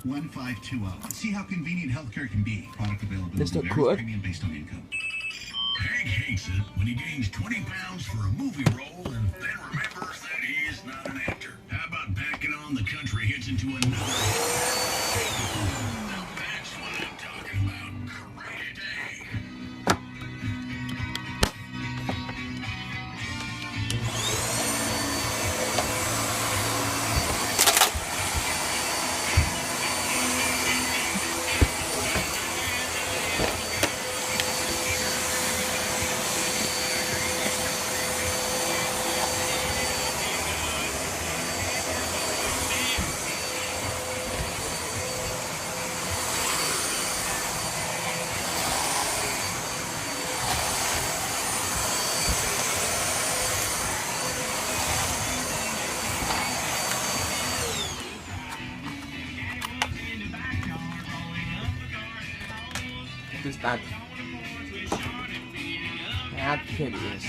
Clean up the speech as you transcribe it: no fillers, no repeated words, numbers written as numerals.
1520. See how convenient healthcare can be. Product availability That's not varies, good. premium based on income. Hank hates it when he gains 20 pounds for a movie role and then remembers that he is not an actor. How about packing on the country hits into another hit? Now that's what I'm talking about. Great day. What is that? That kid is.